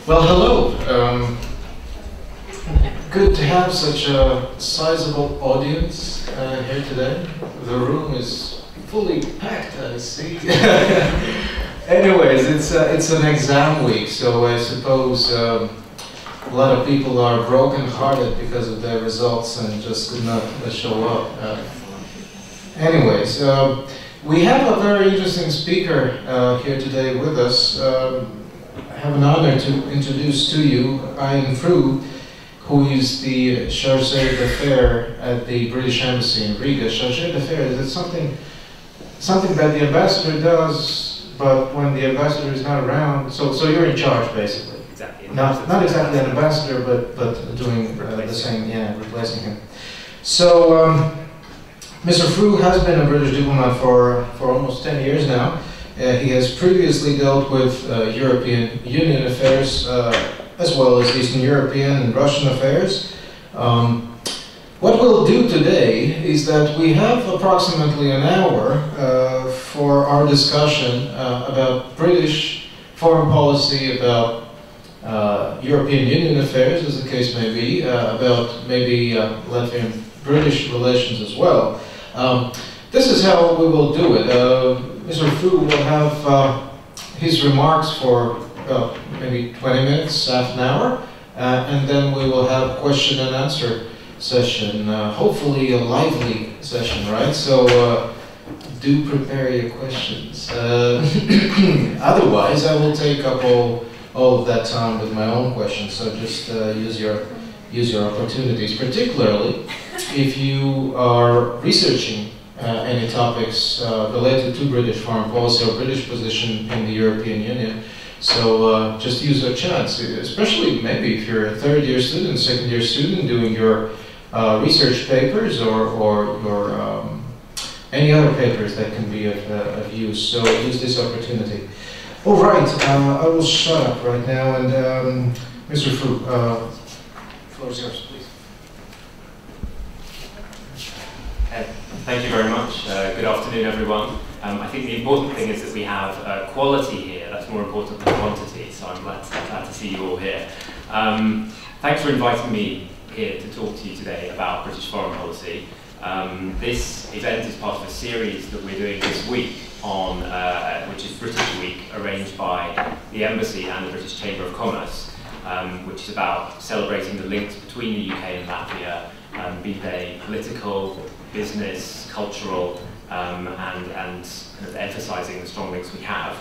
Well, hello. Good to have such a sizable audience here today. The room is fully packed, I see. Anyways, it's an exam week, so I suppose a lot of people are broken-hearted because of their results and just could not show up. Anyways, we have a very interesting speaker here today with us. I have an honor to introduce to you Īans Frū, who is the Chargé d'Affaires at the British Embassy in Riga. Chargé d'Affaires is something that the ambassador does, but when the ambassador is not around, so you're in charge basically. Exactly. Not exactly an ambassador, but doing the same, yeah, replacing him. So Mr. Frū has been a British diplomat for almost 10 years now. He has previously dealt with European Union affairs as well as Eastern European and Russian affairs. What we'll do today is that we have approximately an hour for our discussion about British foreign policy, about European Union affairs, as the case may be, about maybe Latvian-British relations as well. This is how we will do it. Mr. Frū will have his remarks for maybe 20 minutes, half an hour, and then we will have question and answer session, hopefully a lively session, right? So do prepare your questions. Otherwise, I will take up all of that time with my own questions, so just use your opportunities, particularly if you are researching any topics related to British foreign policy or British position in the European Union. So just use your chance, especially maybe if you're a third-year student, second-year student doing your research papers or your any other papers that can be of use. So use this opportunity. All right, I will shut up right now, and Mr. Frū, the floor is yours, please. Thank you very much. Good afternoon, everyone. I think the important thing is that we have quality here. That's more important than quantity, so I'm glad to see you all here. Thanks for inviting me here to talk to you today about British foreign policy. This event is part of a series that we're doing this week on, which is British Week, arranged by the Embassy and the British Chamber of Commerce, which is about celebrating the links between the UK and Latvia, be they political, business, cultural, and kind of emphasising the strong links we have.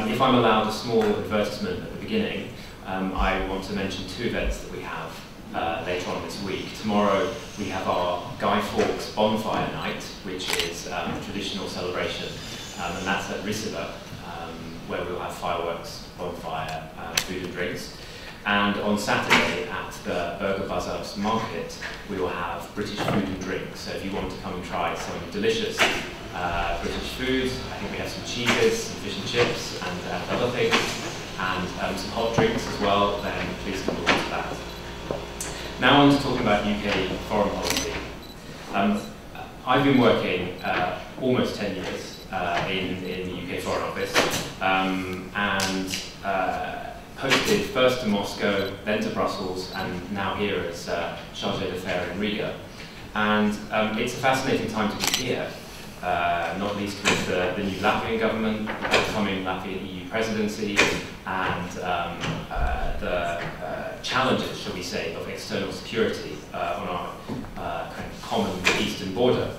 If I'm allowed a small advertisement at the beginning, I want to mention two events that we have later on this week. Tomorrow we have our Guy Fawkes Bonfire Night, which is a traditional celebration, and that's at Risiva, where we'll have fireworks, bonfire, food and drinks. And on Saturday at the Burger Bazaar's market, we will have British food and drinks. So if you want to come and try some delicious British food, I think we have some cheeses, some fish and chips, and other things, and some hot drinks as well, then please come along to that. Now on to talking about UK foreign policy. I've been working almost 10 years in the UK Foreign Office, and posted first to Moscow, then to Brussels, and now here as Chargé d'Affaires in Riga. And it's a fascinating time to be here, not least with the new Latvian government, the upcoming Latvian EU presidency, and the challenges, shall we say, of external security on our kind of common eastern border.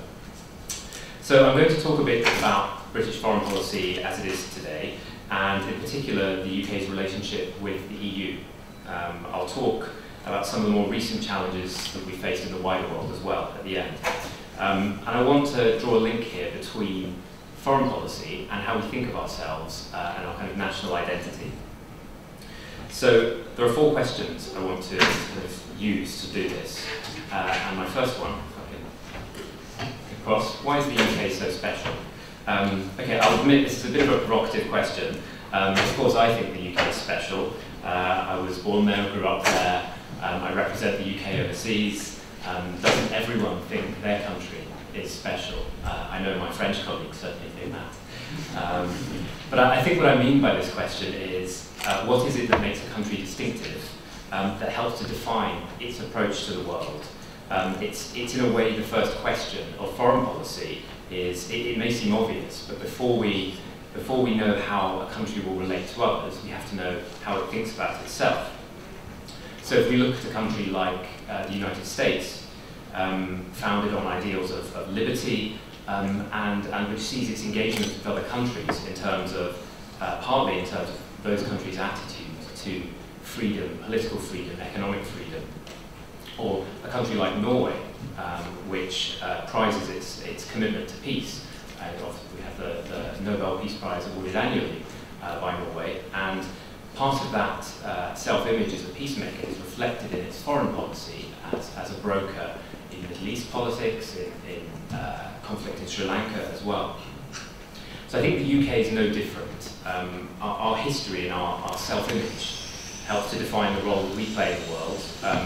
So I'm going to talk a bit about British foreign policy as it is today, and in particular the UK's relationship with the EU. I'll talk about some of the more recent challenges that we faced in the wider world as well at the end. And I want to draw a link here between foreign policy and how we think of ourselves and our kind of national identity. So there are 4 questions I want to kind of use to do this. And my first one, if I can across, why is the UK so special? Okay, I'll admit this is a bit of a provocative question. Of course, I think the UK is special. I was born there, grew up there. I represent the UK overseas. Doesn't everyone think their country is special. I know my French colleagues certainly think that. But I think what I mean by this question is, what is it that makes a country distinctive, that helps to define its approach to the world? It's in a way the first question of foreign policy is, it may seem obvious, but before we know how a country will relate to others, we have to know how it thinks about itself. So if we look at a country like the United States, founded on ideals of liberty, and which sees its engagement with other countries in terms of, partly in terms of those countries' attitudes to freedom, political freedom, economic freedom, or a country like Norway, which prizes its commitment to peace. We have the Nobel Peace Prize awarded annually by Norway, and part of that self-image as a peacemaker is reflected in its foreign policy as a broker in Middle East politics, in conflict in Sri Lanka as well. So I think the UK is no different. Our history and our self-image helps to define the role that we play in the world.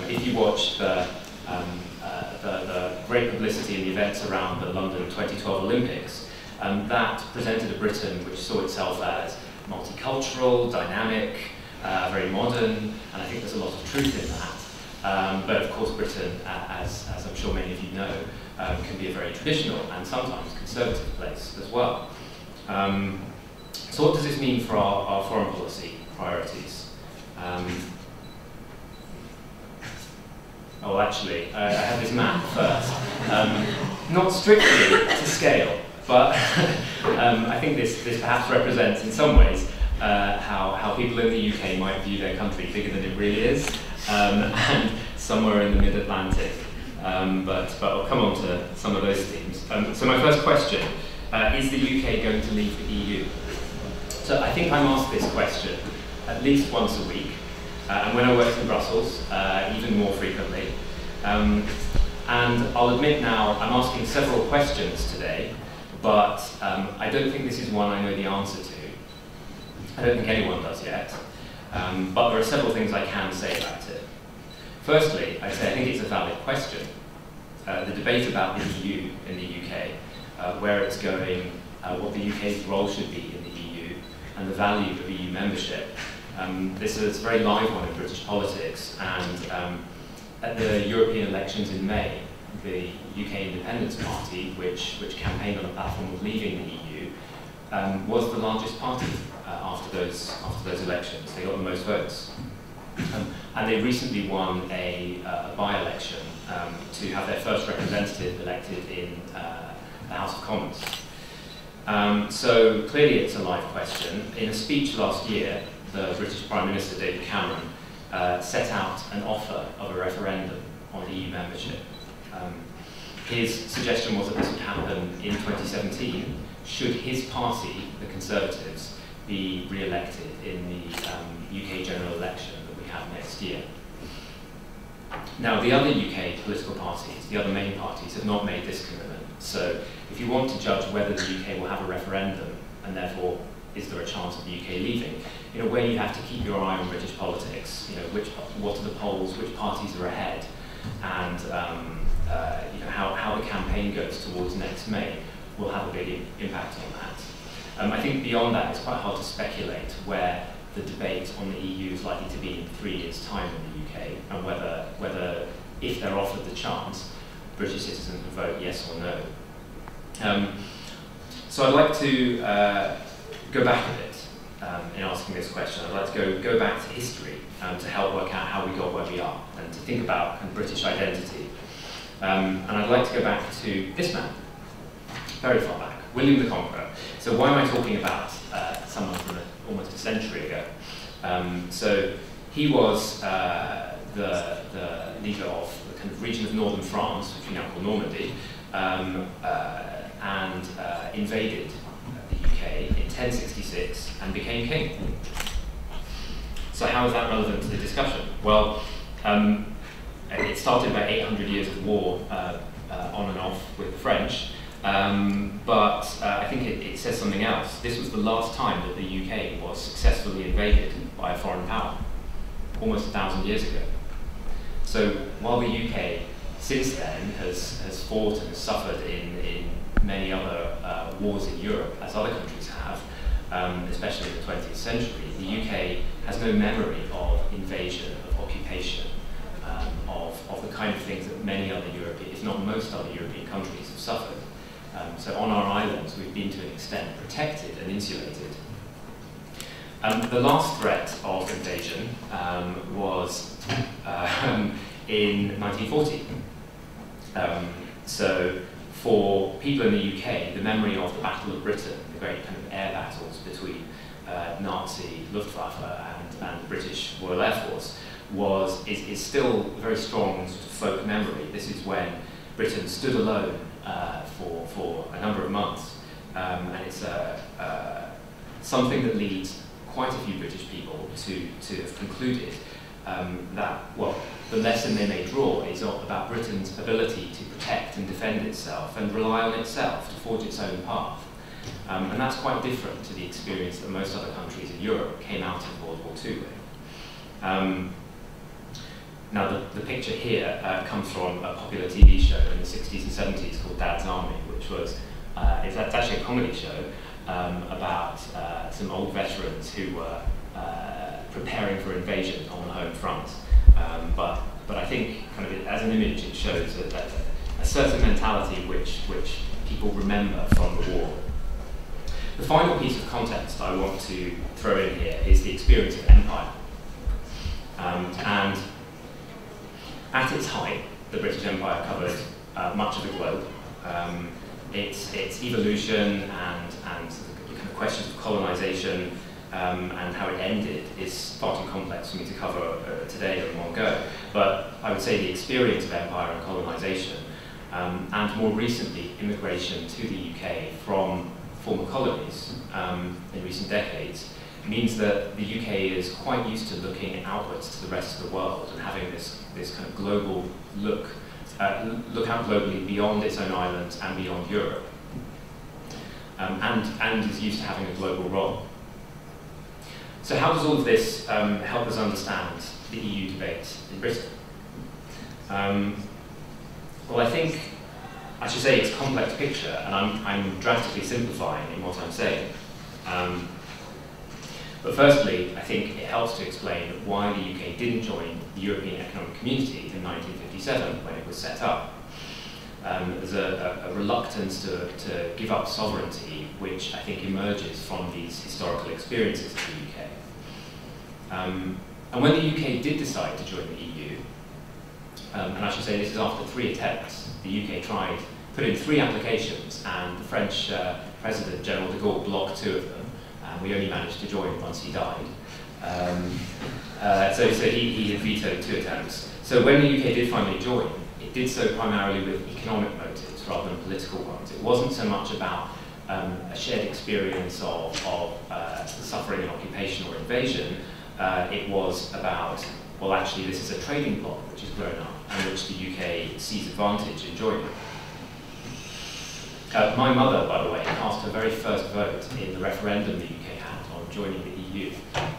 If you watch the great publicity and the events around the London 2012 Olympics, that presented a Britain which saw itself as multicultural, dynamic, very modern, and I think there's a lot of truth in that. But of course Britain, as I'm sure many of you know, can be a very traditional and sometimes conservative place as well. So what does this mean for our foreign policy priorities? Oh, actually, I have this map first. Not strictly to scale, but I think this perhaps represents in some ways how people in the UK might view their country bigger than it really is, and somewhere in the mid-Atlantic. But I'll come on to some of those themes. So my first question, is the UK going to leave the EU? So I think I'm asked this question at least once a week, and when I worked in Brussels, even more frequently. And I'll admit now, I'm asking several questions today, but I don't think this is one I know the answer to. I don't think anyone does yet, but there are several things I can say about it. Firstly, I'd say I think it's a valid question. The debate about the EU in the UK, where it's going, what the UK's role should be in the EU, and the value of EU membership. This is a very live one in British politics, and at the European elections in May, the UK Independence Party, which campaigned on a platform of leaving the EU, was the largest party after those elections. They got the most votes. And they recently won a by-election to have their first representative elected in the House of Commons. So clearly it's a live question. In a speech last year, the British Prime Minister, David Cameron, set out an offer of a referendum on EU membership. His suggestion was that this would happen in 2017, should his party, the Conservatives, be re-elected in the UK general election that we have next year. Now, the other UK political parties, the other main parties, have not made this commitment. So if you want to judge whether the UK will have a referendum, and therefore is there a chance of the UK leaving, in a way you have to keep your eye on British politics. You know, what are the polls, which parties are ahead, and you know, how the campaign goes towards next May will have a big impact on that. I think beyond that, it's quite hard to speculate where the debate on the EU is likely to be in 3 years' time in the UK, and whether if they're offered the chance, British citizens will vote yes or no. So I'd like to go back a bit in asking this question. I'd like to go back to history to help work out how we got where we are, and to think about kind of British identity. And I'd like to go back to this man, very far back, William the Conqueror. So why am I talking about someone from almost a century ago? So he was the leader of the kind of region of northern France, which we now call Normandy, and invaded the UK in 1066 and became king. So how is that relevant to the discussion? Well, it started about 800 years of war on and off with the French, but I think it says something else. This was the last time that the UK was successfully invaded by a foreign power, almost 1,000 years ago. So while the UK since then has fought and has suffered in many other wars in Europe, as other countries have, especially in the 20th century. The UK has no memory of invasion, of occupation, of the kind of things that many other European, if not most other European countries have suffered. So on our islands, we've been to an extent protected and insulated. The last threat of invasion was in 1940. So for people in the UK, the memory of the Battle of Britain, the great kind of air battles between Nazi Luftwaffe and British Royal Air Force, is still a very strong sort of folk memory. This is when Britain stood alone for a number of months, and it's something that leads quite a few British people to have concluded that, well, the lesson they may draw is about Britain's ability to protect and defend itself and rely on itself to forge its own path. And that's quite different to the experience that most other countries in Europe came out of World War II with. Now, the picture here comes from a popular TV show in the 60s and 70s called Dad's Army, which was, it's actually a comedy show about some old veterans who were preparing for invasion on the home front. But I think, kind of as an image, it shows a certain mentality which people remember from the war. The final piece of context I want to throw in here is the experience of empire. And at its height, the British Empire covered much of the globe. Its evolution and kind of questions of colonisation and how it ended is far too complex for me to cover today in one go. But I would say the experience of empire and colonisation, and more recently immigration to the UK from former colonies in recent decades, means that the UK is quite used to looking outwards to the rest of the world and having this kind of global look out globally beyond its own islands and beyond Europe, and is used to having a global role. So how does all of this help us understand the EU debate in Britain? Well, I think I should say it's a complex picture, and I'm drastically simplifying in what I'm saying. But firstly, I think it helps to explain why the UK didn't join the European Economic Community in 1957 when it was set up. There's a reluctance to give up sovereignty, which I think emerges from these historical experiences of the UK. And when the UK did decide to join the EU, and I should say this is after 3 attempts, the UK put in 3 applications, and the French President, General de Gaulle, blocked 2 of them. We only managed to join once he died. So he had vetoed 2 attempts. So when the UK did finally join, it did so primarily with economic motives rather than political ones. It wasn't so much about a shared experience of suffering and occupation or invasion. It was about, well, actually this is a trading bloc which has grown up and which the UK sees advantage in joining. My mother, by the way, cast her very first vote in the referendum the UK had on joining the EU,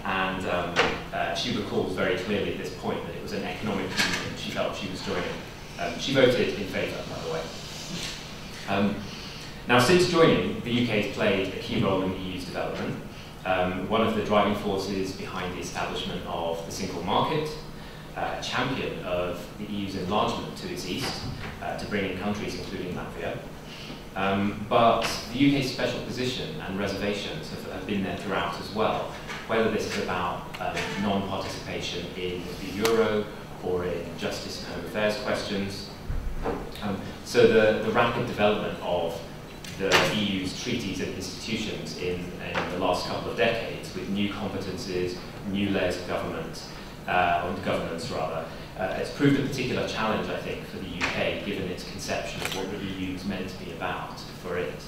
and she recalls very clearly at this point that it was an economic union she felt she was joining. She voted in favour, by the way. Now, since joining, the UK has played a key role in the EU's development. One of the driving forces behind the establishment of the single market, a champion of the EU's enlargement to its east, to bring in countries including Latvia. But the UK's special position and reservations have been there throughout as well, whether this is about non-participation in the euro or in justice and home affairs questions. So the rapid development of the EU's treaties and institutions in the last couple of decades, with new competences, new layers of government, or governance rather, it's proved a particular challenge, I think, for the UK, given its conception of what the EU is meant to be about for it.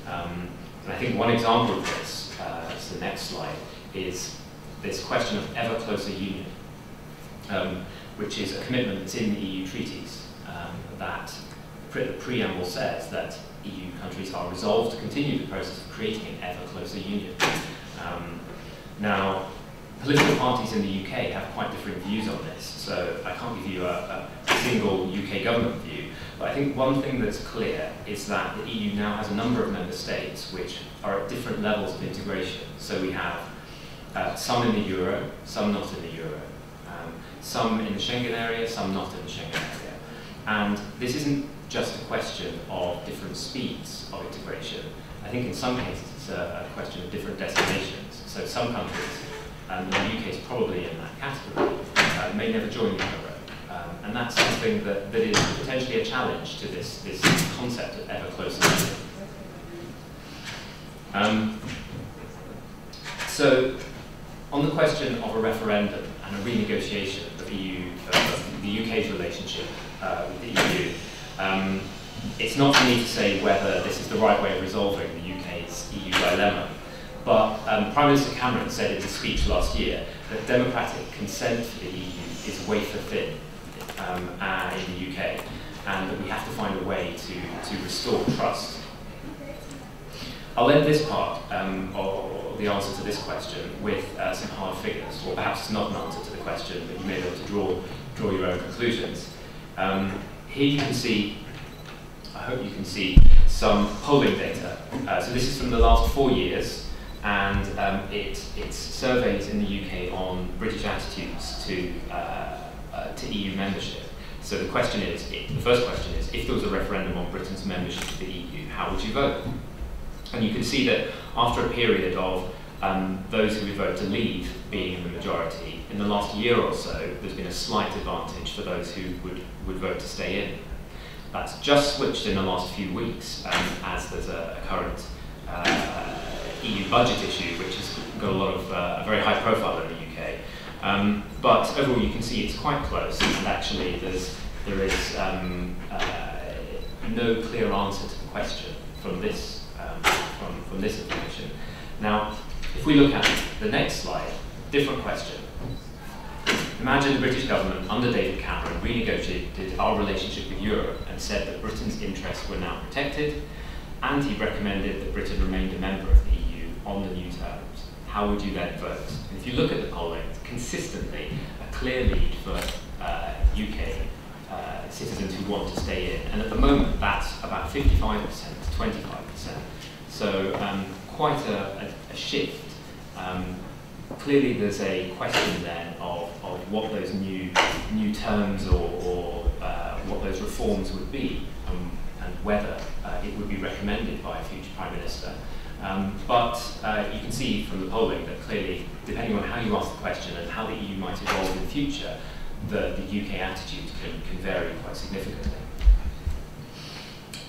And I think one example of this, it's the next slide, is this question of ever closer union, which is a commitment that's in the EU treaties, that the preamble says that EU countries are resolved to continue the process of creating an ever closer union. Now, political parties in the UK have quite different views on this, so I can't give you a single UK government view. But I think one thing that's clear is that the EU now has a number of member states which are at different levels of integration. So we have some in the euro, some not in the euro, some in the Schengen area, some not in the Schengen area. And this isn't just a question of different speeds of integration. I think in some cases it's a question of different destinations. So some countries, and the UK is probably in that category, may never join the euro. And that's something that is potentially a challenge to this concept of ever closer union. So, on the question of a referendum and a renegotiation of the UK's relationship with the EU, it's not for me to say whether this is the right way of resolving the UK's EU dilemma. But Prime Minister Cameron said in his speech last year that democratic consent for the EU is wafer thin in the UK, and that we have to find a way to restore trust. I'll end this part, or the answer to this question, with some hard figures, or perhaps it's not an answer to the question, but you may be able to draw your own conclusions. Here you can see, I hope you can see, some polling data. So this is from the last 4 years, and it's surveys in the UK on British attitudes to EU membership. So the question is, the first question is, if there was a referendum on Britain's membership of the EU, how would you vote? And you can see that after a period of those who would vote to leave being in the majority, in the last year or so, there's been a slight advantage for those who would vote to stay in. That's just switched in the last few weeks, as there's a current EU budget issue, which has got a lot of a very high profile in the UK. But overall, you can see it's quite close, and actually there is no clear answer to the question from this from this information. Now, if we look at the next slide, different question. Imagine the British government under David Cameron renegotiated our relationship with Europe and said that Britain's interests were now protected, and he recommended that Britain remained a member of the EU on the new terms. How would you then vote? And if you look at the polling, consistently a clear lead for UK citizens who want to stay in, and at the moment that's about 55% to 25%. So quite a shift. Clearly there's a question then of what those new terms or what those reforms would be, and whether it would be recommended by a future Prime Minister. But you can see from the polling that clearly, depending on how you ask the question and how the EU might evolve in the future, the UK attitude can vary quite significantly.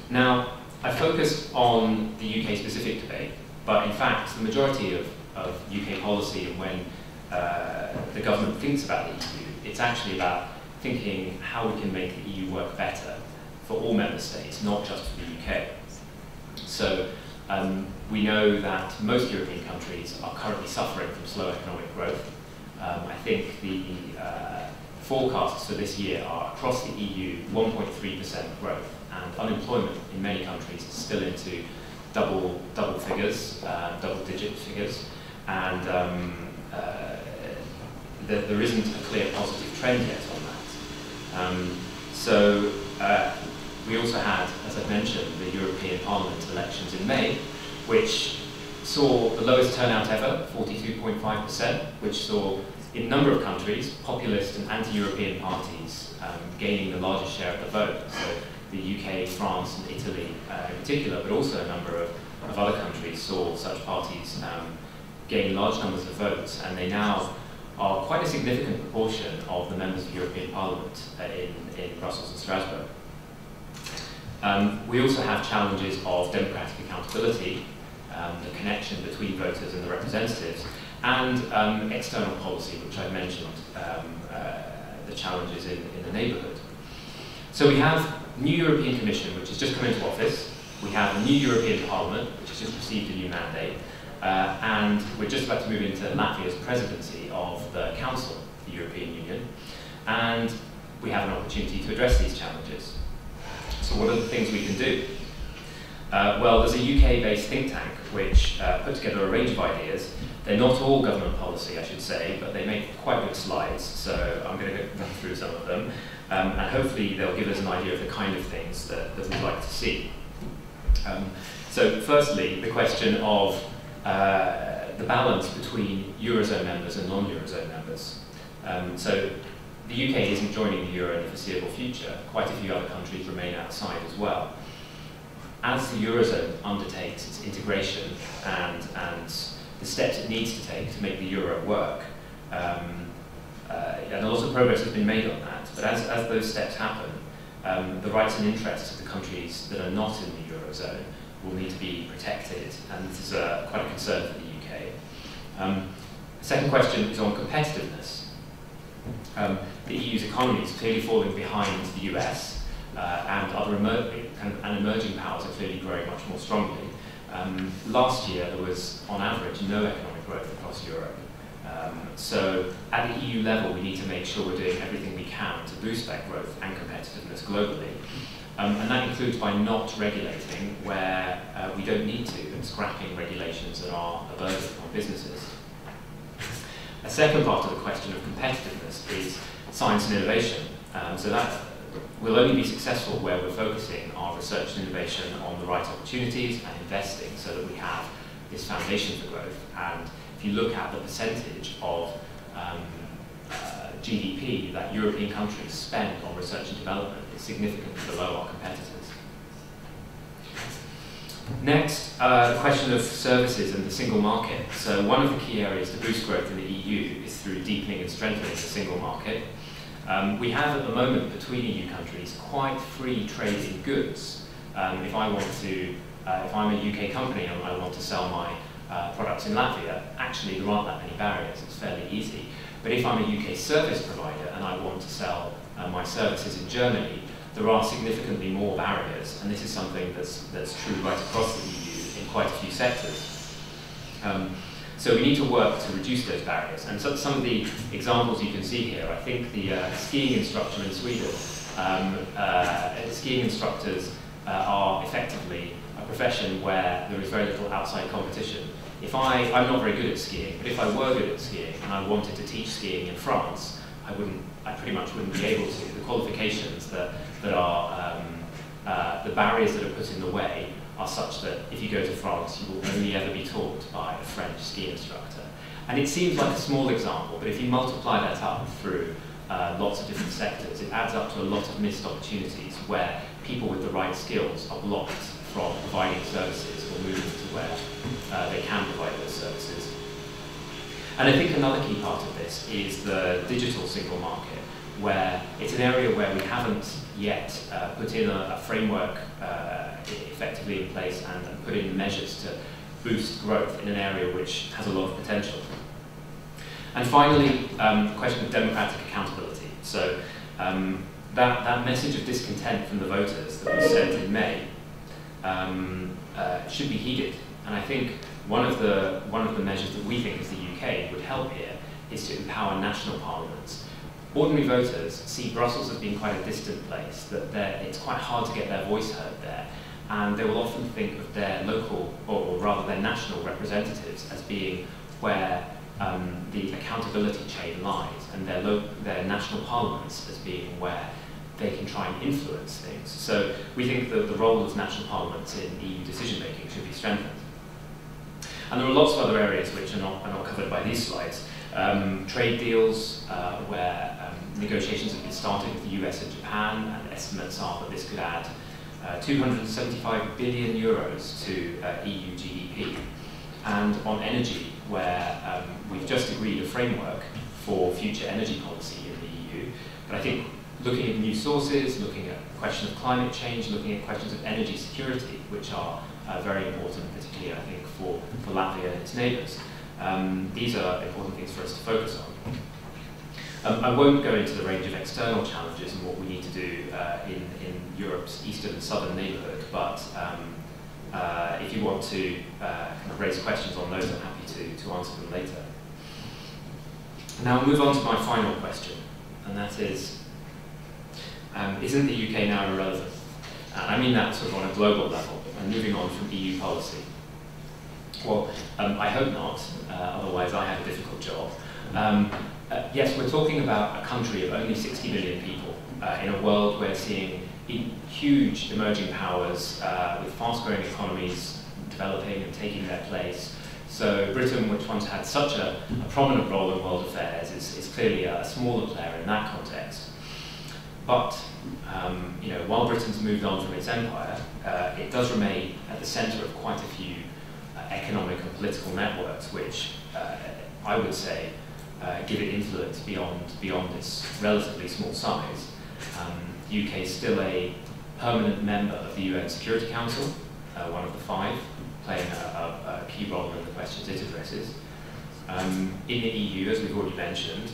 Now, I focused on the UK specific debate, but in fact, the majority of UK policy and when the government thinks about the EU, it's actually about thinking how we can make the EU work better for all member states, not just for the UK. So we know that most European countries are currently suffering from slow economic growth. I think the forecasts for this year are across the EU 1.3% growth, and unemployment in many countries is still into double figures, double-digit figures, and there isn't a clear positive trend yet on that. We also had, as I mentioned, the European Parliament elections in May, which saw the lowest turnout ever, 42.5%, which saw, in a number of countries, populist and anti-European parties gaining the largest share of the vote. So the UK, France and Italy in particular, but also a number of other countries saw such parties gain large numbers of votes, and they now are quite a significant proportion of the members of European Parliament in Brussels and Strasbourg. We also have challenges of democratic accountability, the connection between voters and the representatives, and external policy, which I mentioned, the challenges in the neighbourhood. So we have a new European Commission, which has just come into office. We have a new European Parliament, which has just received a new mandate. And we're just about to move into Latvia's presidency of the Council of the European Union. And we have an opportunity to address these challenges. So what are the things we can do? Well, there's a UK-based think tank which put together a range of ideas. They're not all government policy, I should say, but they make quite good slides, so I'm going to run through some of them. And hopefully they'll give us an idea of the kind of things that we'd like to see. So firstly, the question of the balance between Eurozone members and non-Eurozone members. So the UK isn't joining the Euro in the foreseeable future. Quite a few other countries remain outside as well. As the Eurozone undertakes its integration and the steps it needs to take to make the Euro work, and a lot of progress has been made on that, but as those steps happen, the rights and interests of the countries that are not in the Eurozone will need to be protected, and this is quite a concern for the UK. The second question is on competitiveness. The EU's economy is clearly falling behind the US, and other emerging powers are clearly growing much more strongly. Last year there was, on average, no economic growth across Europe. So at the EU level, we need to make sure we're doing everything we can to boost that growth and competitiveness globally. And that includes by not regulating where we don't need to, and scrapping regulations that are a burden on businesses. A second part of the question of competitiveness is science and innovation. So that will only be successful where we're focusing our research and innovation on the right opportunities and investing so that we have this foundation for growth. And if you look at the percentage of GDP that European countries spend on research and development, it's significantly below our competitors. Next, the question of services and the single market. So one of the key areas to boost growth in the EU is through deepening and strengthening the single market. We have at the moment between EU countries quite free trade in goods. If I'm a UK company and I want to sell my products in Latvia, actually there aren't that many barriers, it's fairly easy. But if I'm a UK service provider and I want to sell my services in Germany, there are significantly more barriers, and this is something that's true right across the EU in quite a few sectors. So we need to work to reduce those barriers. And so some of the examples you can see here, I think the skiing instructor in Sweden, skiing instructors are effectively a profession where there is very little outside competition. I'm not very good at skiing, but if I were good at skiing and I wanted to teach skiing in France, I pretty much wouldn't be able to. The qualifications that are, the barriers that are put in the way are such that if you go to France, you will only ever be taught by a French ski instructor. And it seems like a small example, but if you multiply that up through lots of different sectors, it adds up to a lot of missed opportunities where people with the right skills are blocked from providing services or moving to where they can provide those services. And I think another key part of this is the digital single market, where it's an area where we haven't yet put in a framework effectively in place and put in measures to boost growth in an area which has a lot of potential. And finally, the question of democratic accountability. So that message of discontent from the voters that was sent in May should be heeded. And I think one of the measures that we think as the UK would help here is to empower national parliaments. Ordinary voters see Brussels as being quite a distant place, that it's quite hard to get their voice heard there, and they will often think of their local, or rather their national representatives as being where the accountability chain lies, and their national parliaments as being where they can try and influence things. So we think that the role of national parliaments in EU decision-making should be strengthened. And there are lots of other areas which are not covered by these slides. Trade deals, where negotiations have been started with the US and Japan, and estimates are that this could add 275 billion euros to EU GDP. And on energy, where we've just agreed a framework for future energy policy in the EU. But I think looking at new sources, looking at the question of climate change, looking at questions of energy security, which are very important, particularly I think for Latvia and its neighbours. These are important things for us to focus on. I won't go into the range of external challenges and what we need to do in Europe's eastern and southern neighbourhood, but if you want to kind of raise questions on those, I'm happy to answer them later. Now I'll move on to my final question, and that is, isn't the UK now irrelevant? And I mean that sort of on a global level, and moving on from EU policy. Well, I hope not, otherwise I have a difficult job. Yes, we're talking about a country of only 60 million people in a world where seeing huge emerging powers with fast-growing economies developing and taking their place. So Britain, which once had such a prominent role in world affairs, is clearly a smaller player in that context. But you know, while Britain's moved on from its empire, it does remain at the centre of quite a few economic and political networks, which I would say give it influence beyond its relatively small size. The UK is still a permanent member of the UN Security Council, one of the 5, playing a key role in the questions it addresses. In the EU, as we've already mentioned,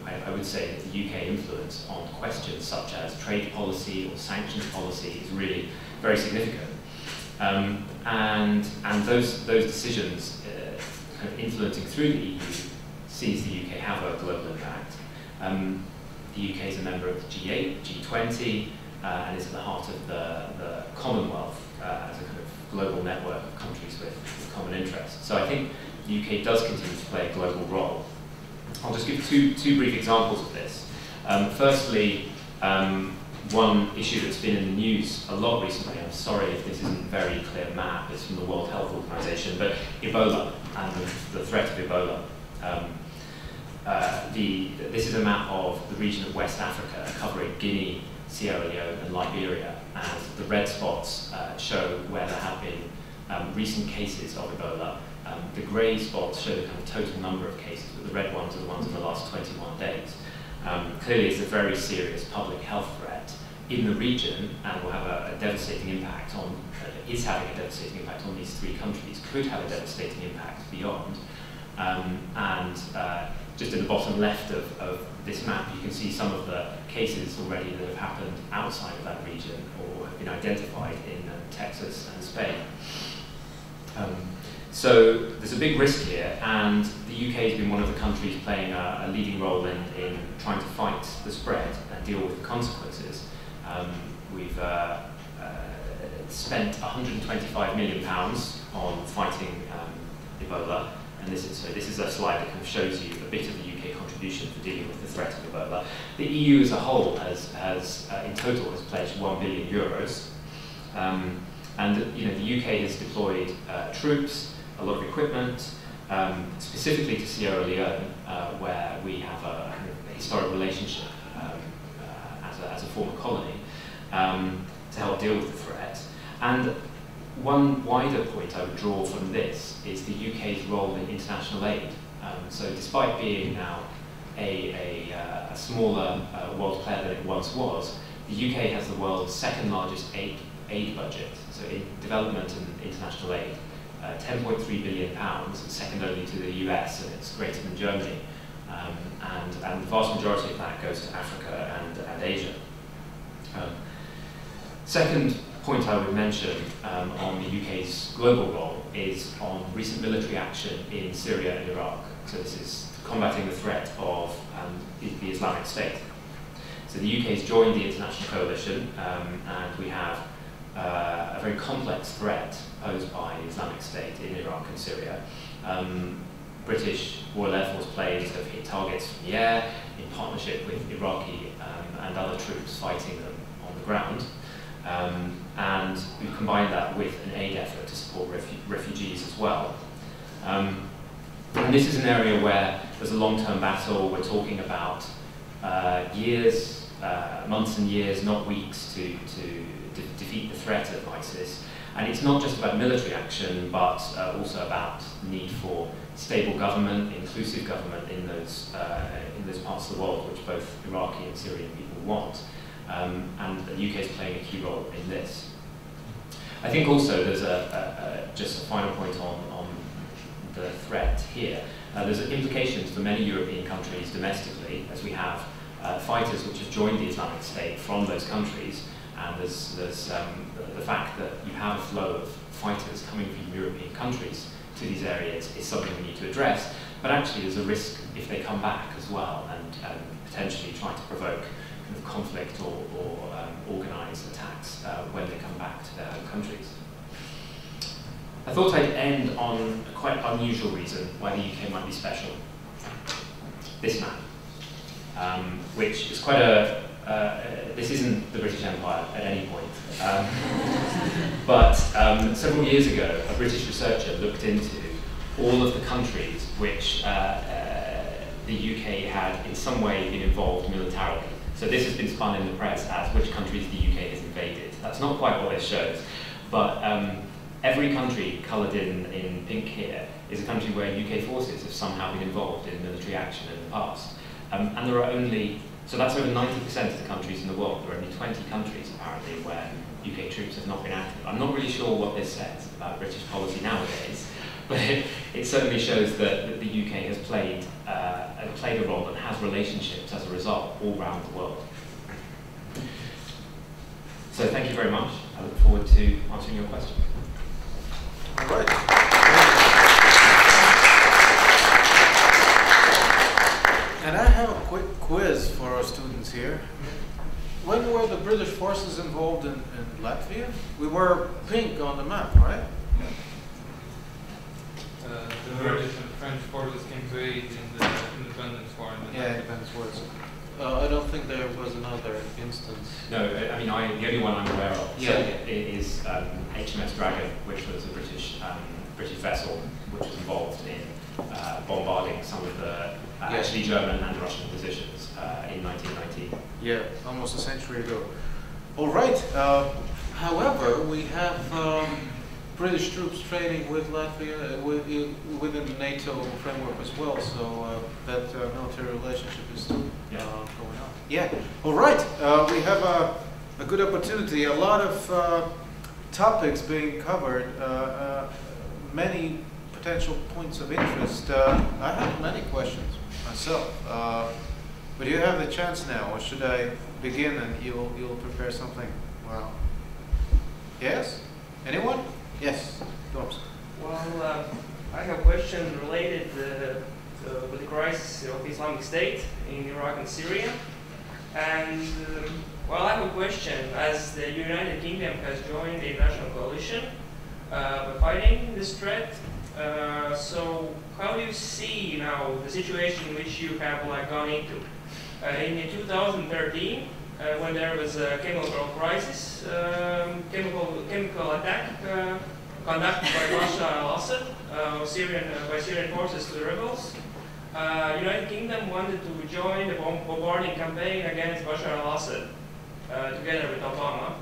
I would say that the UK influence on questions such as trade policy or sanctions policy is really very significant. And those decisions kind of influencing through the EU sees the UK have a global impact. The UK is a member of the G8, G20, and is at the heart of the Commonwealth as a kind of global network of countries with common interests. So I think the UK does continue to play a global role. I'll just give two brief examples of this. Firstly, one issue that's been in the news a lot recently, I'm sorry if this isn't a very clear map, it's from the World Health Organization, but Ebola and the threat of Ebola. This is a map of the region of West Africa covering Guinea, Sierra Leone and Liberia, and the red spots show where there have been recent cases of Ebola. The grey spots show the kind of total number of cases, but the red ones are the ones in the last 21 days. Clearly it's a very serious public health threat in the region and will have a devastating impact on, is having a devastating impact on these 3 countries, could have a devastating impact beyond. Just in the bottom left of this map, you can see some of the cases already that have happened outside of that region or have been identified in Texas and Spain. So there's a big risk here, and the UK has been one of the countries playing a leading role in trying to fight the spread and deal with the consequences. We've spent £125 million on fighting Ebola. And this is a slide that kind of shows you a bit of the UK contribution for dealing with the threat of Ebola. The EU as a whole has in total has pledged €1 billion. And you know, the UK has deployed troops, a lot of equipment, specifically to Sierra Leone, where we have a kind of historic relationship as a former colony, to help deal with the threat. And one wider point I would draw from this is the UK's role in international aid. So despite being now a smaller world player than it once was, the UK has the world's 2nd largest aid budget. So in development and international aid, £10.3 billion, second only to the US, and it's greater than Germany. And the vast majority of that goes to Africa and Asia. Second point I would mention on the UK's global role is on recent military action in Syria and Iraq. So this is combating the threat of the Islamic State. So the UK has joined the international coalition, and we have a very complex threat posed by the Islamic State in Iraq and Syria. British Royal Air Force planes have hit targets from the air in partnership with Iraqi and other troops fighting them on the ground. And we've combined that with an aid effort to support refugees as well. And this is an area where there's a long-term battle. We're talking about years, months and years, not weeks, to defeat the threat of ISIS. And it's not just about military action, but also about the need for stable government, inclusive government in those parts of the world, which both Iraqi and Syrian people want. And the UK is playing a key role in this. I think also there's just a final point on the threat here. There's implications for many European countries domestically, as we have fighters which have joined the Islamic State from those countries, and there's the fact that you have a flow of fighters coming from European countries to these areas is something we need to address. But actually there's a risk if they come back as well and potentially try to provoke kind of conflict or organised attacks when they come back to their home countries. I thought I'd end on a quite unusual reason why the UK might be special. this man, which is quite a, this isn't the British Empire at any point, but several years ago a British researcher looked into all of the countries which the UK had in some way been involved militarily. So this has been spun in the press as which countries the UK has invaded. That's not quite what this shows, but every country coloured in pink here is a country where UK forces have somehow been involved in military action in the past. And there are only, so that's over 90% of the countries in the world. There are only 20 countries apparently where UK troops have not been active. I'm not really sure what this says about British policy nowadays, but it certainly shows that the UK has played a role and has relationships as a result all around the world. So thank you very much. I look forward to answering your questions. All right. And I have a quick quiz for our students here. When were the British forces involved in Latvia? We were pink on the map, right? The British and French forces came to aid in the independence war. Yeah, independence wars. I don't think there was another instance. No, I mean, the only one I'm aware of is HMS Dragon, which was a British vessel which was involved in bombarding some of the actually German and Russian positions in 1919. Yeah, almost a century ago. All right. However, we have British troops training with Latvia within the NATO framework as well, so that military relationship is still going on. Yeah. All right. We have a good opportunity. A lot of topics being covered. Many potential points of interest. I have many questions myself, but you have the chance now. Or should I begin and you'll prepare something? Wow. Yes. Anyone? Yes, Thomas. Well, I have a question related with the crisis of Islamic State in Iraq and Syria. And, well, I have a question. As the United Kingdom has joined the international coalition by fighting this threat, so how do you see now the situation which you have gone into? In 2013, when there was a chemical crisis, chemical attack conducted by Bashar al-Assad, by Syrian forces to the rebels, United Kingdom wanted to join the bombarding campaign against Bashar al-Assad together with Obama.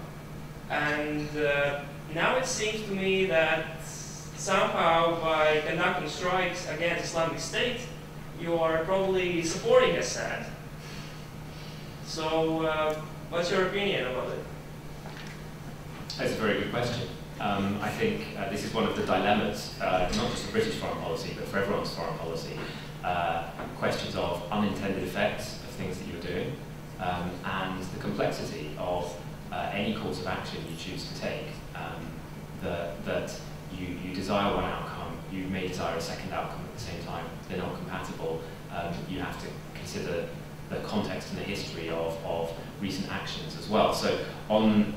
And now it seems to me that somehow by conducting strikes against Islamic State, you are probably supporting Assad. So, what's your opinion about it? That's a very good question. I think this is one of the dilemmas, not just for British foreign policy, but for everyone's foreign policy. Questions of unintended effects of things that you're doing, and the complexity of any course of action you choose to take. That you desire one outcome, you may desire a second outcome at the same time. They're not compatible. You have to consider the context and the history of recent actions as well. So on,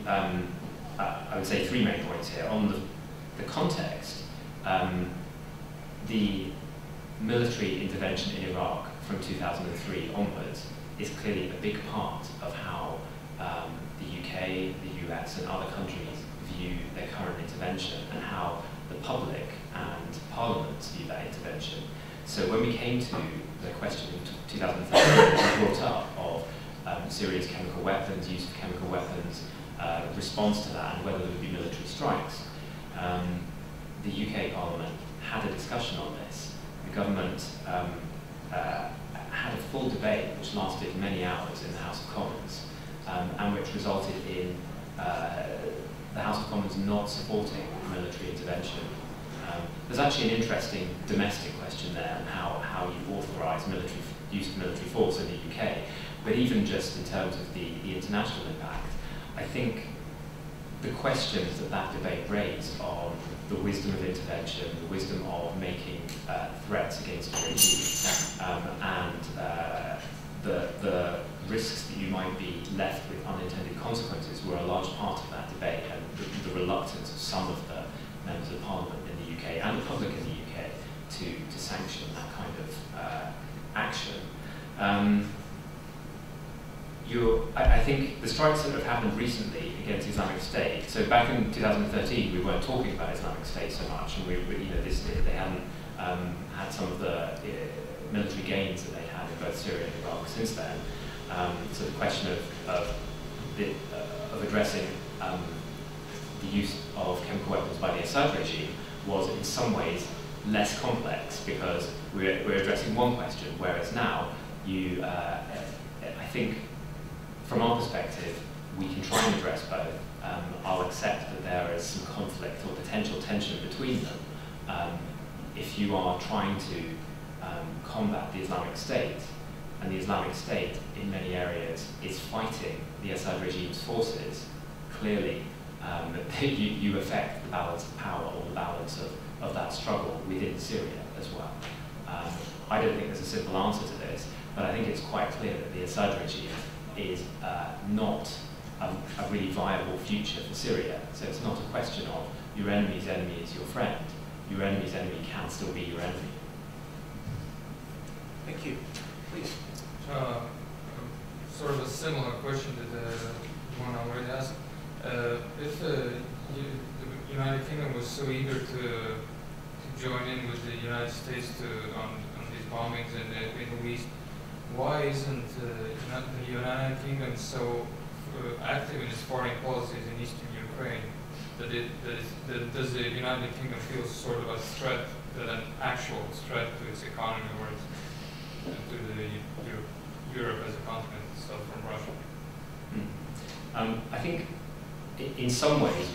I would say three main points here. On the context, the military intervention in Iraq from 2003 onwards is clearly a big part of how the UK, the US and other countries view their current intervention and how the public and parliaments view that intervention. So when we came to the question in 2013 brought up of Syria's chemical weapons, use of chemical weapons, response to that and whether there would be military strikes, the UK Parliament had a discussion on this. The government had a full debate which lasted many hours in the House of Commons and which resulted in the House of Commons not supporting military intervention. There's actually an interesting domestic question there and how you authorise use of military force in the UK, but even just in terms of the international impact, I think the questions that debate raised on the wisdom of intervention, the wisdom of making threats against a regime, and the risks that you might be left with unintended consequences were a large part of that debate, and the reluctance of some of the members of Parliament in the UK and the public in the UK to sanction that kind of action. I think the strikes that have happened recently against Islamic State. So back in 2013, we weren't talking about Islamic State so much, and they hadn't had some of the military gains that they had in both Syria and Iraq since then. So the question of addressing the use of chemical weapons by the Assad regime was in some ways less complex, because we're addressing one question, whereas now I think from our perspective we can try and address both. I'll accept that there is some conflict or potential tension between them. If you are trying to combat the Islamic State, and the Islamic State in many areas is fighting the Assad regime's forces, clearly you affect the balance of power or the balance of that struggle within Syria as well. I don't think there's a simple answer to this, but I think it's quite clear that the Assad regime is not a really viable future for Syria. So it's not a question of your enemy's enemy is your friend. Your enemy's enemy can still be your enemy. Thank you. Please. Sort of a similar question to the one I already asked. If the United Kingdom was so eager to join in with the United States on these bombings in the Middle East, why isn't the United Kingdom so active in its foreign policies in eastern Ukraine? Does the United Kingdom feel sort of a threat, an actual threat to its economy or to Europe as a continent itself from Russia? I think in some ways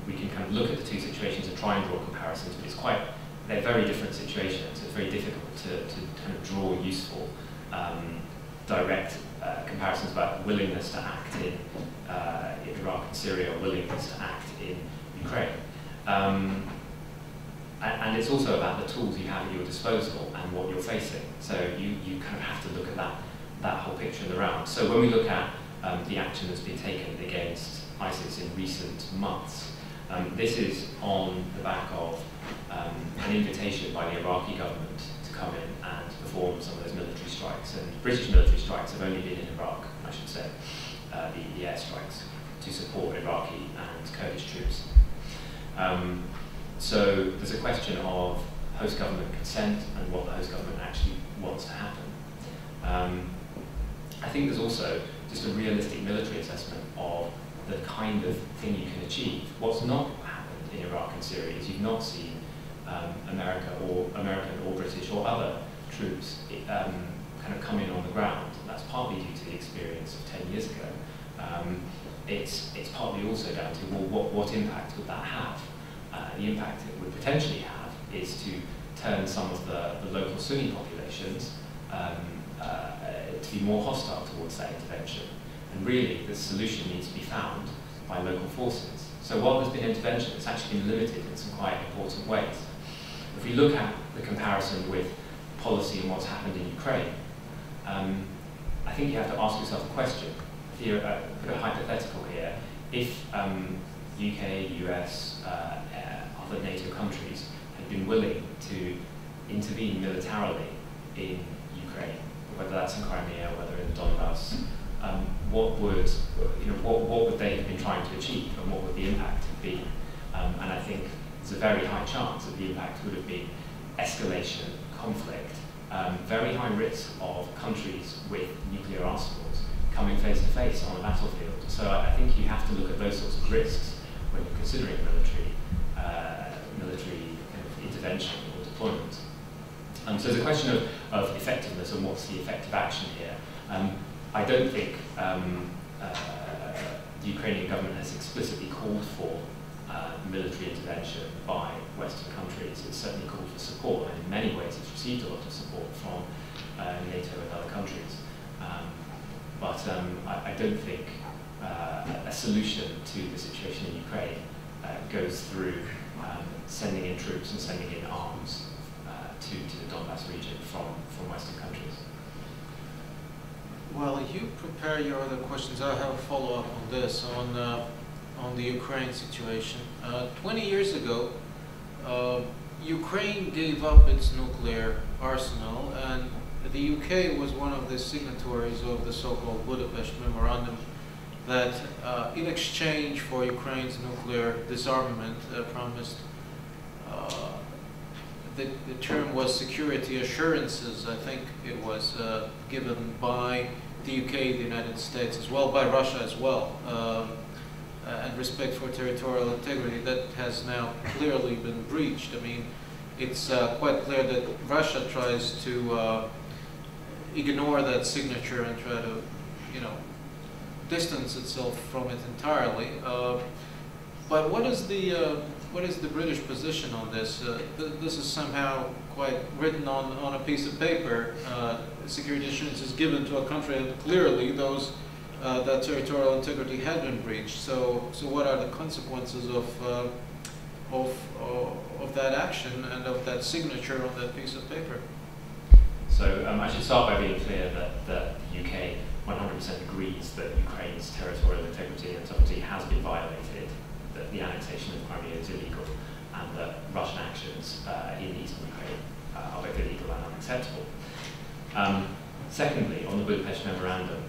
we can kind of look at the two situations and try and draw comparisons, but they're very different situations. It's very difficult to kind of draw useful direct comparisons about willingness to act in Iraq and Syria, or willingness to act in Ukraine. And it's also about the tools you have at your disposal and what you're facing. So you kind of have to look at that whole picture in the round. So when we look at the action that's been taken against ISIS in recent months, this is on the back of an invitation by the Iraqi government to come in and perform some of those military strikes. And British military strikes have only been in Iraq, I should say, the airstrikes, to support Iraqi and Kurdish troops. So there's a question of host government consent and what the host government actually wants to happen. I think there's also just a realistic military assessment of the kind of thing you can achieve. What's not happened in Iraq and Syria is you've not seen American or British or other troops kind of come in on the ground. And that's partly due to the experience of 10 years ago. It's partly also down to, well, what impact would that have? The impact it would potentially have is to turn some of the local Sunni populations to be more hostile towards that intervention. And really, the solution needs to be found by local forces. So while there's been intervention, it's actually been limited in some quite important ways. If we look at the comparison with policy and what's happened in Ukraine, I think you have to ask yourself a question. Put a hypothetical here. If UK, US, other NATO countries had been willing to intervene militarily in Ukraine, whether that's in Crimea, whether in Donbass, what would they have been trying to achieve, and what would the impact have been? And I think there's a very high chance that the impact would have been escalation, conflict, very high risk of countries with nuclear arsenals coming face to face on a battlefield. So I think you have to look at those sorts of risks when you're considering military kind of intervention or deployment. So there's a question of effectiveness and what's the effective action here. I don't think the Ukrainian government has explicitly called for military intervention by Western countries. It's certainly called for support, and in many ways it's received a lot of support from NATO and other countries. But I don't think a solution to the situation in Ukraine goes through sending in troops and sending in arms to the Donbass region from Western countries. Well, you prepare your other questions. I have a follow-up on this, on the Ukraine situation. 20 years ago, Ukraine gave up its nuclear arsenal, and the UK was one of the signatories of the so-called Budapest Memorandum that, in exchange for Ukraine's nuclear disarmament, promised, the term was security assurances, I think it was given by the UK, the United States as well, by Russia as well, and respect for territorial integrity. That has now clearly been breached. I mean, it's quite clear that Russia tries to ignore that signature and try to, you know, distance itself from it entirely. But what is the British position on this? This is somehow quite written on a piece of paper. Security assurance is given to a country, and clearly those that territorial integrity had been breached. So what are the consequences of that action and of that signature on that piece of paper? So I should start by being clear that the UK 100% agrees that Ukraine's territorial integrity and sovereignty has been violated, that the annexation of Crimea is illegal, and that Russian actions in eastern Ukraine are both illegal and unacceptable. Secondly, on the Budapest Memorandum,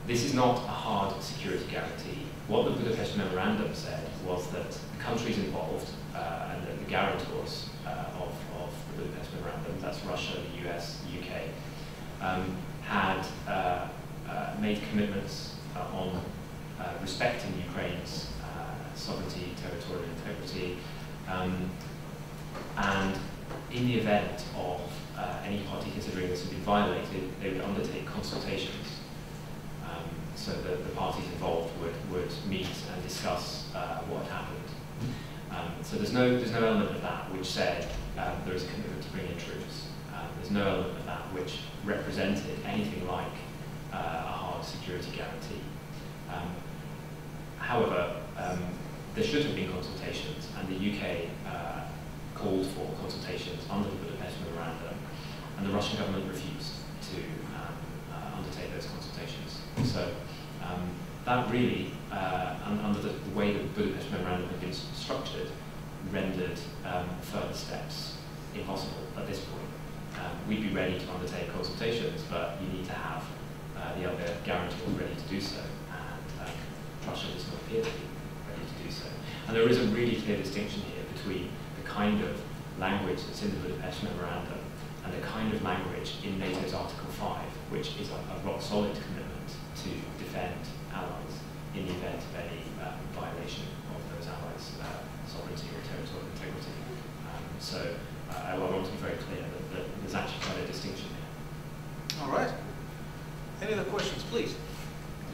this is not a hard security guarantee. What the Budapest Memorandum said was that the countries involved and the guarantors of the Budapest Memorandum, that's Russia, the US, the UK, had made commitments on respecting Ukraine's sovereignty, territorial integrity, and in the event of any party considering this had been violated, they would undertake consultations. So the parties involved would meet and discuss what had happened. So there's no element of that which said there is a commitment to bring in troops. There's no element of that which represented anything like a hard security guarantee. However, there should have been consultations, and the UK called for consultations under the Budapest Memorandum, and the Russian government refused to undertake those consultations. So that really, under the way the Budapest Memorandum had been structured, rendered further steps impossible at this point. We'd be ready to undertake consultations, but you need to have the other guarantors ready to do so, and Russia does not appear to be ready to do so. And there is a really clear distinction here between the kind of language that's in the Budapest Memorandum and the kind of language in NATO's Article 5, which is a rock-solid commitment to defend allies in the event of any violation of those allies' sovereignty or territorial integrity. So I want to be very clear that there's actually quite a distinction here. All right. Any other questions, please?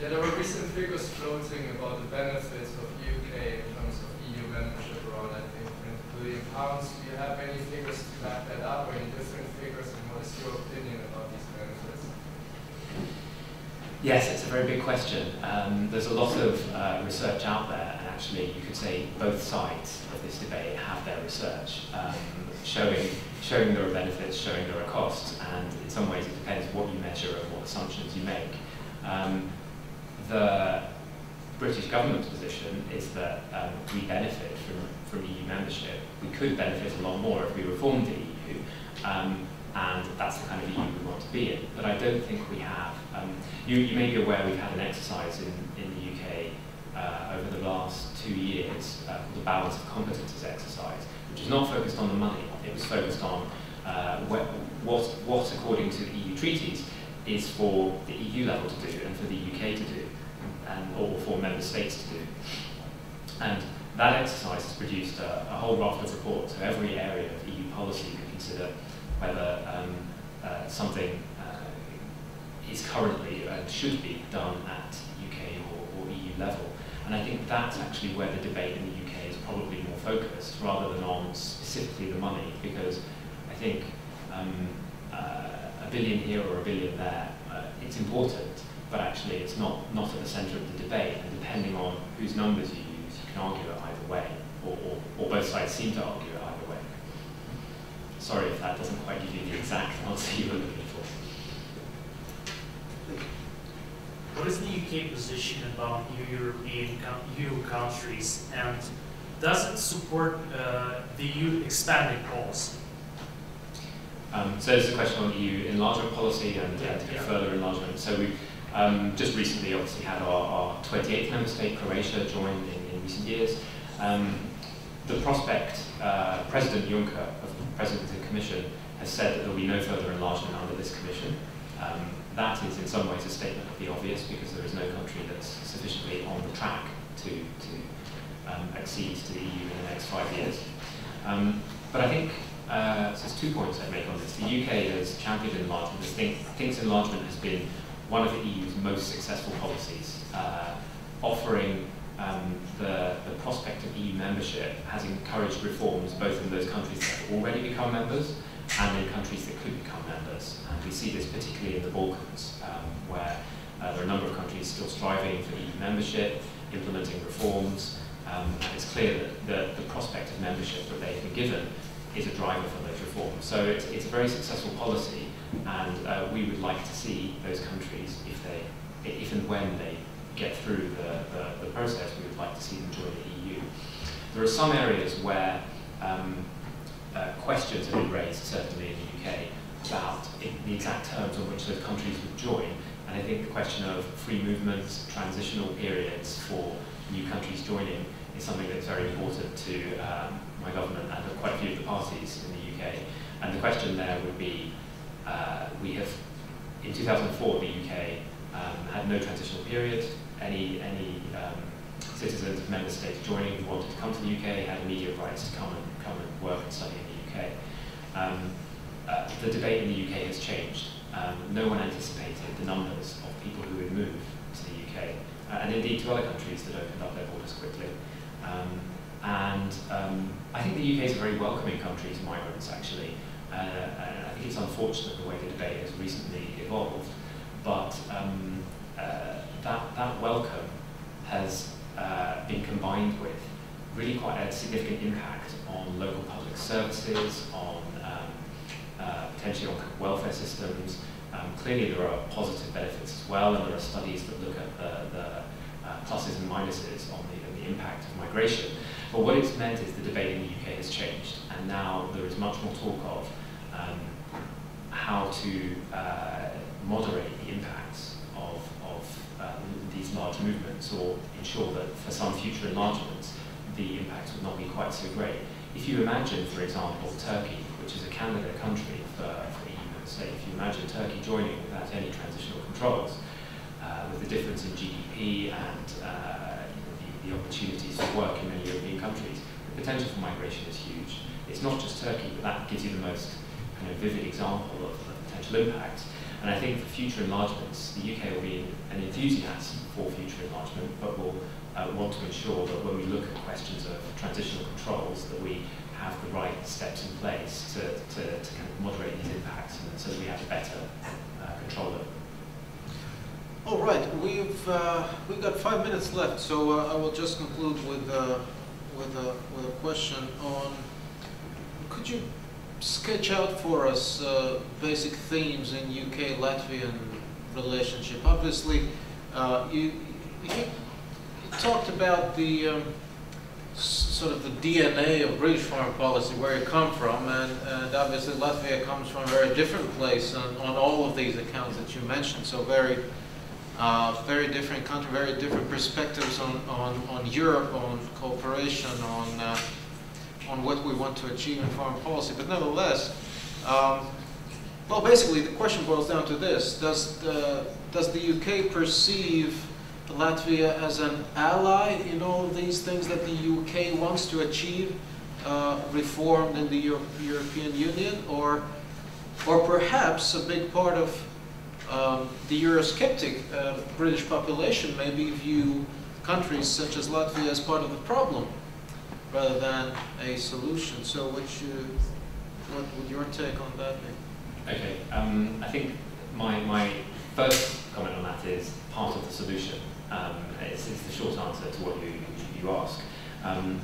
Yeah, there were recent figures floating about the benefits of UK in terms of EU membership around, I think, including pounds. Do you have any figures to back that up, or any different figures, and what is your opinion about these benefits? Yes, it's a very big question. There's a lot of research out there, and actually you could say both sides of this debate have their research showing there are benefits, showing there are costs, and in some ways it depends what you measure and what assumptions you make. The British government's position is that we benefit from EU membership. We could benefit a lot more if we reformed the EU, and that's the kind of EU we want to be in. But I don't think we have. You may be aware we've had an exercise in the UK over the last 2 years called the Balance of Competences exercise, which is not focused on the money. It was focused on what, according to the EU treaties, is for the EU level to do and for the UK to do, or for member states to do. And that exercise has produced a whole raft of reports. So every area of EU policy we consider whether something is currently and should be done at UK or EU level. And I think that's actually where the debate in the UK is probably more focused, rather than on specifically the money, because I think a billion here or a billion there, it's important, but actually it's not at the centre of the debate, and depending on whose numbers you use, you can argue it either way, or both sides seem to argue it either way. Sorry if that doesn't quite give you the exact answer you were looking for. What is the UK position about EU countries, and does it support the EU expanding policy? So there's a question on EU enlargement policy and further enlargement. So we just recently obviously had our 28th member state, Croatia, joined in recent years. The prospect, President Juncker, President of the Commission, has said that there will be no further enlargement under this Commission. That is in some ways a statement of the obvious, because there is no country that's sufficiently on the track to accede to the EU in the next 5 years. But I think so there's 2 points I'd make on this. The UK has championed enlargement. I think enlargement has been one of the EU's most successful policies. Offering the prospect of EU membership has encouraged reforms both in those countries that have already become members and in countries that could become members. And we see this particularly in the Balkans, where there are a number of countries still striving for EU membership, implementing reforms, and it's clear that the prospect of membership that they have been given is a driver for those reforms. So it's a very successful policy, and we would like to see those countries, if and when they get through the process, we would like to see them join the EU. There are some areas where questions have been raised, certainly in the UK, about the exact terms on which those countries would join. And I think the question of free movement, transitional periods for new countries joining is something that's very important to my government and quite a few of the parties in the UK. And the question there would be, we have, in 2004, the UK had no transitional period. Any citizens of member states joining who wanted to come to the UK had immediate rights to come and work and study in the UK. The debate in the UK has changed. No one anticipated the numbers of people who would move to the UK, and indeed to other countries that opened up their borders quickly. I think the UK is a very welcoming country to migrants, actually. And I think it's unfortunate the way the debate has recently evolved, but that welcome has been combined with really quite a significant impact on local public services, on potentially on welfare systems. Clearly there are positive benefits as well, and there are studies that look at the pluses and minuses on the impact of migration. But what it's meant is the debate in the UK has changed, and now there is much more talk of how to moderate the impacts of these large movements, or ensure that for some future enlargements the impacts would not be quite so great. If you imagine, for example, Turkey, which is a candidate country for EU member state, if you imagine Turkey joining without any transitional controls, with the difference in GDP and the opportunities for work in many European countries, the potential for migration is huge. It's not just Turkey, but that gives you the most kind of vivid example of the potential impact. And I think for future enlargements, the UK will be an enthusiast for future enlargement, but will want to ensure that when we look at questions of transitional controls, that we have the right steps in place to kind of moderate these impacts, and so that we have a better control of them. All right, we've got 5 minutes left, so I will just conclude with a question on. Could you sketch out for us basic themes in UK-Latvian relationship? Obviously, you talked about the sort of the DNA of British foreign policy, where you come from, and obviously Latvia comes from a very different place on all of these accounts that you mentioned. So very different country, very different perspectives on Europe, on cooperation, on what we want to achieve in foreign policy. But nevertheless, well, basically the question boils down to this: does the UK perceive Latvia as an ally in all of these things that the UK wants to achieve, reformed in the European Union, or perhaps a big part of the Eurosceptic British population maybe view countries such as Latvia as part of the problem rather than a solution? So what would your take on that be? Okay, I think my first comment on that is part of the solution. It's the short answer to what you ask.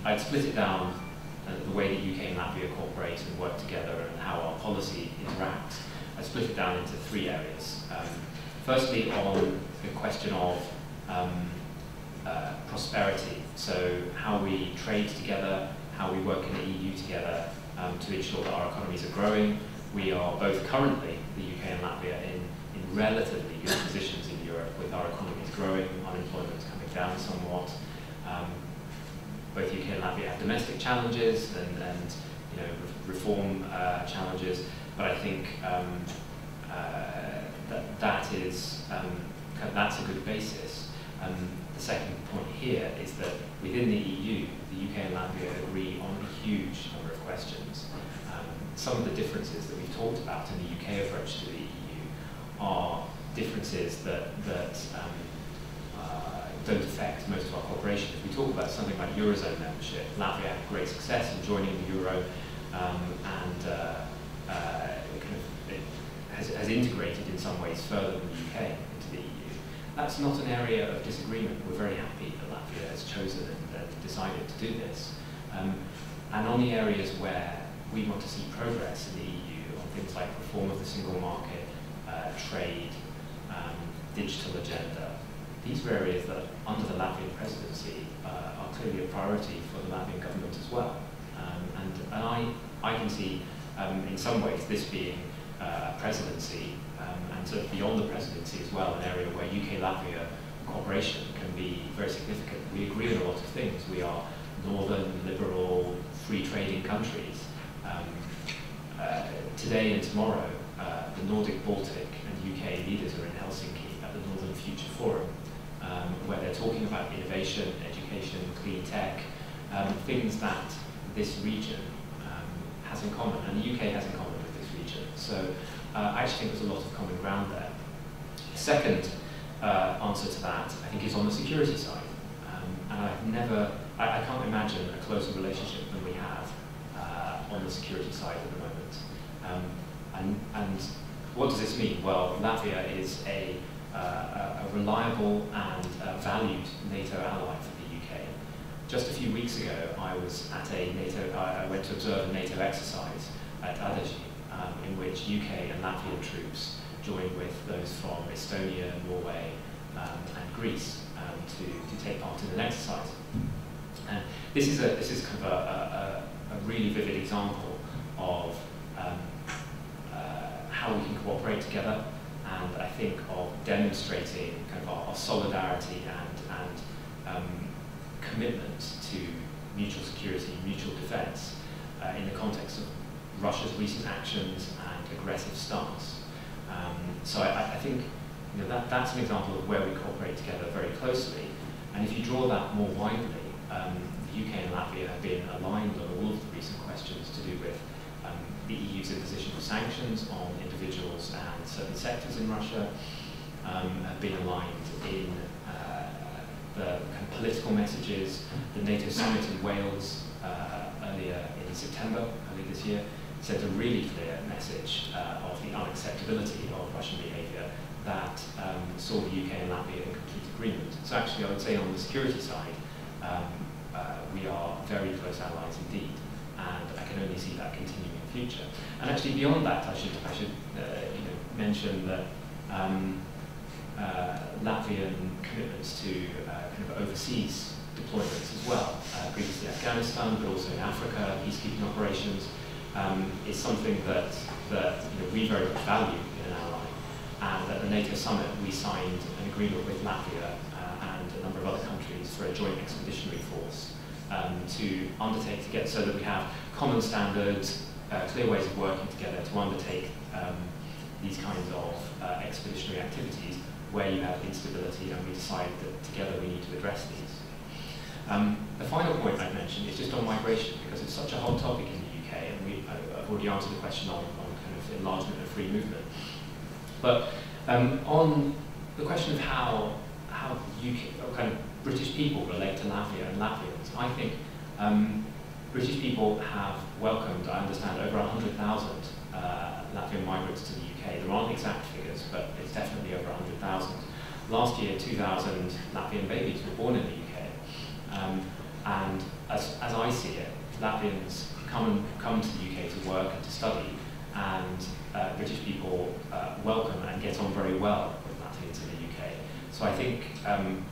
I'd split it down the way that UK and Latvia cooperate and work together and how our policy interacts. I split it down into 3 areas. Firstly, on the question of prosperity, so how we trade together, how we work in the EU together to ensure that our economies are growing, we are both currently, the UK and Latvia, in relatively good positions in Europe, with our economies growing, unemployment coming down somewhat. Both UK and Latvia have domestic challenges and you know, reform challenges, but I think that's a good basis. The second point here is that within the EU, the UK and Latvia agree on a huge number of questions. Some of the differences that we've talked about in the UK approach to the EU are differences that don't affect most of our cooperation. If we talk about something like Eurozone membership, Latvia had great success in joining the Euro it has integrated in some ways further than the UK into the EU. That's not an area of disagreement. We're very happy that Latvia has chosen and decided to do this. And on the areas where we want to see progress in the EU, on things like reform of the single market, trade, digital agenda, these are areas that, under the Latvian presidency, are clearly a priority for the Latvian government as well. And I can see, in some ways, this being a presidency, and sort of beyond the presidency as well, an area where UK-Latvia cooperation can be very significant. We agree on a lot of things. We are northern, liberal, free trading countries. Today and tomorrow, the Nordic, Baltic, and UK leaders are in Helsinki at the Northern Future Forum, where they're talking about innovation, education, clean tech, things that this region has in common, and the UK has in common with this region. So I actually think there's a lot of common ground there. The second answer to that, I think, is on the security side. And I can't imagine a closer relationship than we have on the security side at the moment. And what does this mean? Well, Latvia is a reliable and valued NATO ally for the UK. Just a few weeks ago, I was at I went to observe a NATO exercise at Adaji, in which UK and Latvian troops joined with those from Estonia, Norway, and Greece to take part in an exercise. And this is kind of a really vivid example of how we can cooperate together, and I think of demonstrating kind of our solidarity and commitment to mutual security, mutual defence in the context of Russia's recent actions and aggressive stance. So I think, you know, that's an example of where we cooperate together very closely. And if you draw that more widely, the UK and Latvia have been aligned on all of the recent questions to do with the EU's imposition of sanctions on individuals and certain sectors in Russia, have been aligned in the kind of political messages. The NATO summit in Wales earlier in September, earlier this year, sent a really clear message of the unacceptability of Russian behaviour that saw the UK and Latvia in complete agreement. So actually, I would say on the security side, we are very close allies indeed, and I can only see that continuing in the future. And actually, beyond that, I should mention that Latvian commitments to kind of overseas deployments as well, previously Afghanistan, but also in Africa, peacekeeping operations, is something that we very much value in an ally. And at the NATO summit, we signed an agreement with Latvia and a number of other countries for a joint expeditionary force to undertake together, so that we have common standards, clear ways of working together to undertake these kinds of expeditionary activities where you have instability, and we decide that together we need to address these. The final point I'd mention is just on migration, because it's such a hot topic in the UK, and I've already answered the question on kind of enlargement and free movement. But on the question of how UK, kind of British people relate to Latvia and Latvians, I think British people have welcomed, I understand, over 100,000 Latvian migrants to the UK. There aren't exact figures, but it's definitely over 100,000. Last year, 2,000 Latvian babies were born in the UK. And as I see it, Latvians come to the UK to work and to study, and British people welcome and get on very well with Latvians in the UK. So I think, and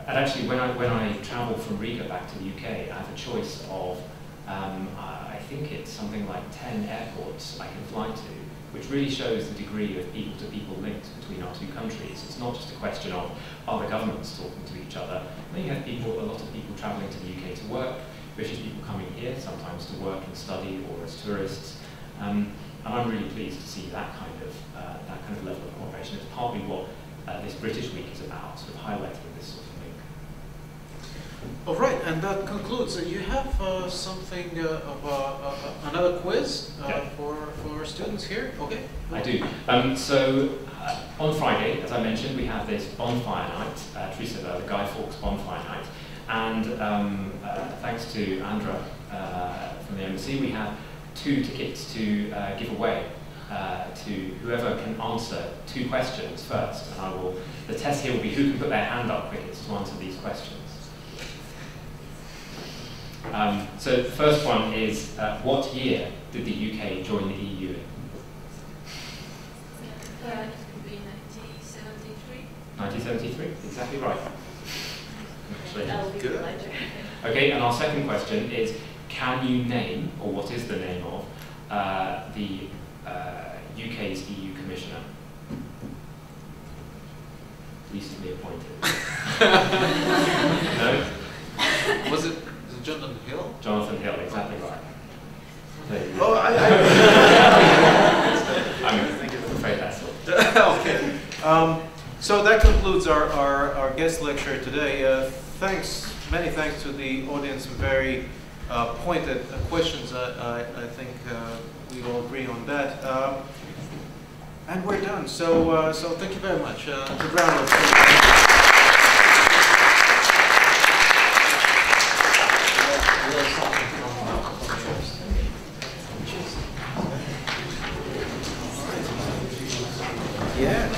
actually when I travel from Riga back to the UK, I have a choice of, I think it's something like 10 airports I can fly to, which really shows the degree of people-to-people links between our two countries. It's not just a question of are the governments talking to each other. Then you have people, a lot of people travelling to the UK to work, British people coming here, sometimes to work and study or as tourists. And I'm really pleased to see that kind of level of cooperation. It's partly what this British Week is about, sort of highlighting this sort of link. All right, and that concludes. You have something another quiz for our students here. Okay. I do. So on Friday, as I mentioned, we have this bonfire night, Trisava, the Guy Fawkes bonfire night, and thanks to Andra from the embassy, we have 2 tickets to give away to whoever can answer 2 questions first. And the test here will be who can put their hand up quickest to answer these questions. So the first one is, what year did the UK join the EU in? It would be 1973. 1973, exactly right. That will be Good. later. Okay, and our second question is, can you name, or what is the name of, the UK's EU Commissioner? Recently appointed. No? Was it Jonathan Hill? Jonathan Hill, exactly right. Oh, I'm afraid that's all. Okay. So that concludes our guest lecture today. Many thanks to the audience. Very pointed questions. I think we all agree on that. And we're done. So thank you very much. A round of applause. Yeah.